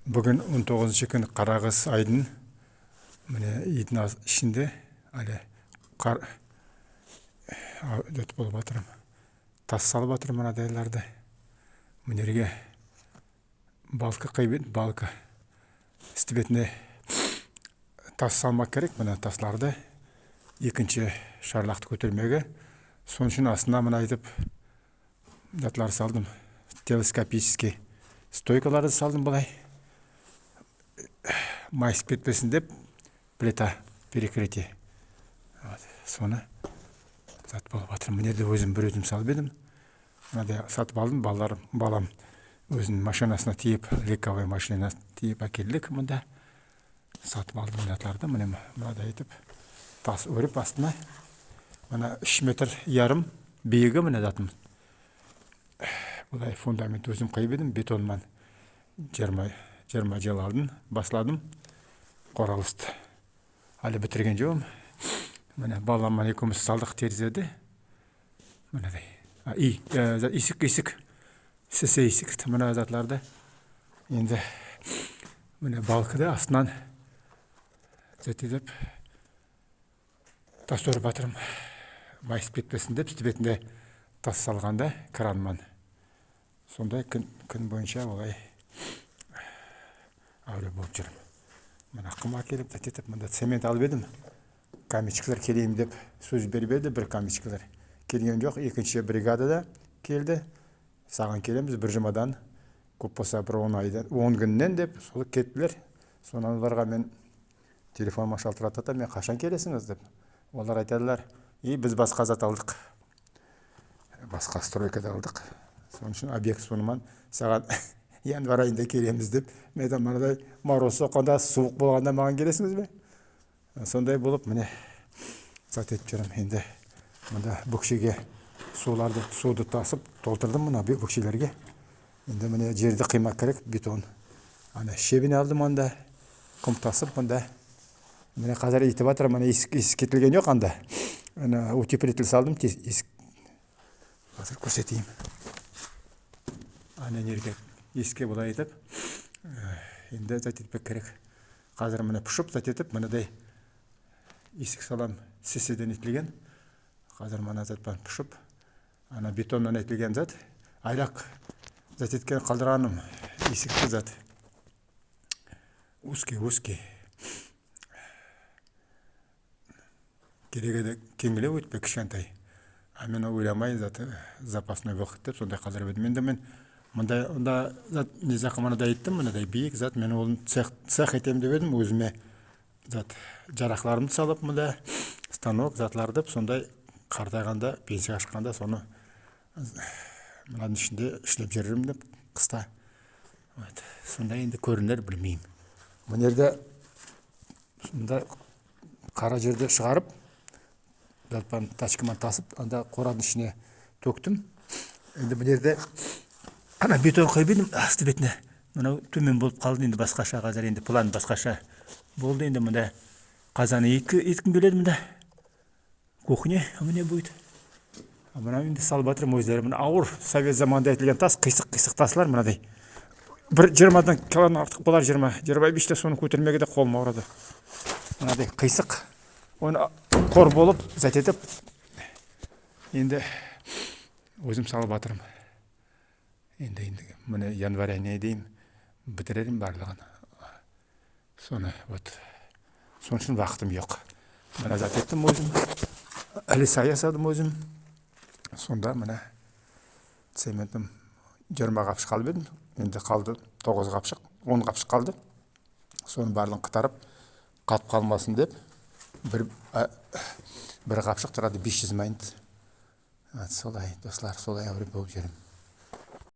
Бүгін 19 күн қарағыз айдың міне идің ішінде әлі қар өтіп болып жатырмын. Тас салып жатырмын мынадайларды. Мінерге балқы қайбет, балқы істібетіне тас салмақ керек. Мына тасларды екінші шарлақты көтермеге. Соның үшін астына мына айтып затлар салдым. Телескопический стойкаларды салдым былай. Майысып кетпесін деп плита перекрытие. Соны зат болып жатыр. Мінерді өзім бір өзім салып едім. Мынадай сатып алдым, балам өзінің машинасына тиіп, легковой машинасына тиіп әкелдік. Мында сатып алдым мынадларды. Мынадай етіп тас өріп астына. Мына 3,5 метр биігі мына затым. Бұлай фундамент өзім қайып едім, бетонман 20 жыл алдым, басладым. Қоралысты. Әлі бітірген жоғым. Міне баламан екеуміз салдық терезеде. Мынадай. Исік. Сесе исік. Мына затларды. Енді міне балқыды астынан зәтедіп тас өріп жатырмын. Майысып кетпесін деп үстібетінде тас салғанда кранман. Сондай күн бойынша олай әуре болып жүрмін. Мына қыма келіп зәтетіп, мында цемент алып едім. Камечкілер келейім деп сөз беріп еді, бір камечкілер келген жоқ. Екінші бригадада келді. Саған келеміз бір жұмадан, көп болса бір 10 күннен деп сол кеттілер. Сонан оларға мен телефоныма шалтыратты, мен қашан келесіңіз деп. Олар айтадылар, біз басқа зат алдық. Басқа стройкада алдық. Соның үшін объект соныман саған январ айында келеміз деп. Мен мынадай мороз соққанда, суық болғанда маған келесіңіз бе? Сондай болып міне зат етіп жүрмін. Енді мында бөкшеге суды тасып толтырдым мына бөкшелерге. Енді міне жерді қимақ керек, бетон. Ана шебін алдым анда, құм тасып мында. Міне қазір етіп жатыр, міне есік кетілген жоқ анда. Ана утеплитель салдым, есік. Қазір көрсетейін. Ана нерге есікке бұлай етіп, енді зат етпек керек. Қазір міне пұшып зат етіп, мынадай есік салам сеседен етілген. Қазір мына затпан пұшып, ана бетоннан етілген зат. Айлақ зат еткен қалдырғаным есікті зат. Узкий. Керегеді кеңіле өтпек кішкентай. Мен ойламай заты запасной вақыт деп сондай қалдырып едім. Енді мен мұнда зат не жақы мынадай еттім, мынадай биік зат. Мен олын цех етем деп едім, өзіме зат жарақларымды салып, мұнда станок затларды сондай қартайғанда, пенсия ашқанда соны мынаның ішінде ішлеп жүрмін деп қыста. Сондай енді көрінер білмеймін. Мұнерде сонда қара жерді шығарып, затпан тачкыман тасып, анда қораның ішіне төктім. Енді мұнерде ана бетон қойып едім асты бетіне. Мынау төмен болып қалды, енді басқаша қазір, енді план басқаша болды. Енді мұнда қазаны еткім келеді мұнда. Кухня міне будет. Мына енді салып жатырмын өздері. Мына ауыр совет заманында етілген тас, қисық таслар мынадай. Бір 20 килодан артық болар, 20-25-те соны көтермеге де қолым ауырады. Мынадай қисық. Оны қор болып зат етіп, енді өзім салып жатырмын. Енді міне январ айына дейін бітірерім барлығын. Соны соның үшін вақытым жоқ. Мына зат еттім өзім. Әлі саясадым өзім. Сонда мына цементім 20 қапшық қалып едім. Енді қалды 9 қапшық, 10 қапшық қалды. Соны барлығын қытарып, қатып қалмасын деп бір қапшық тұрады 500 майнт. Солай, достар, солай әуре болып жүрмін.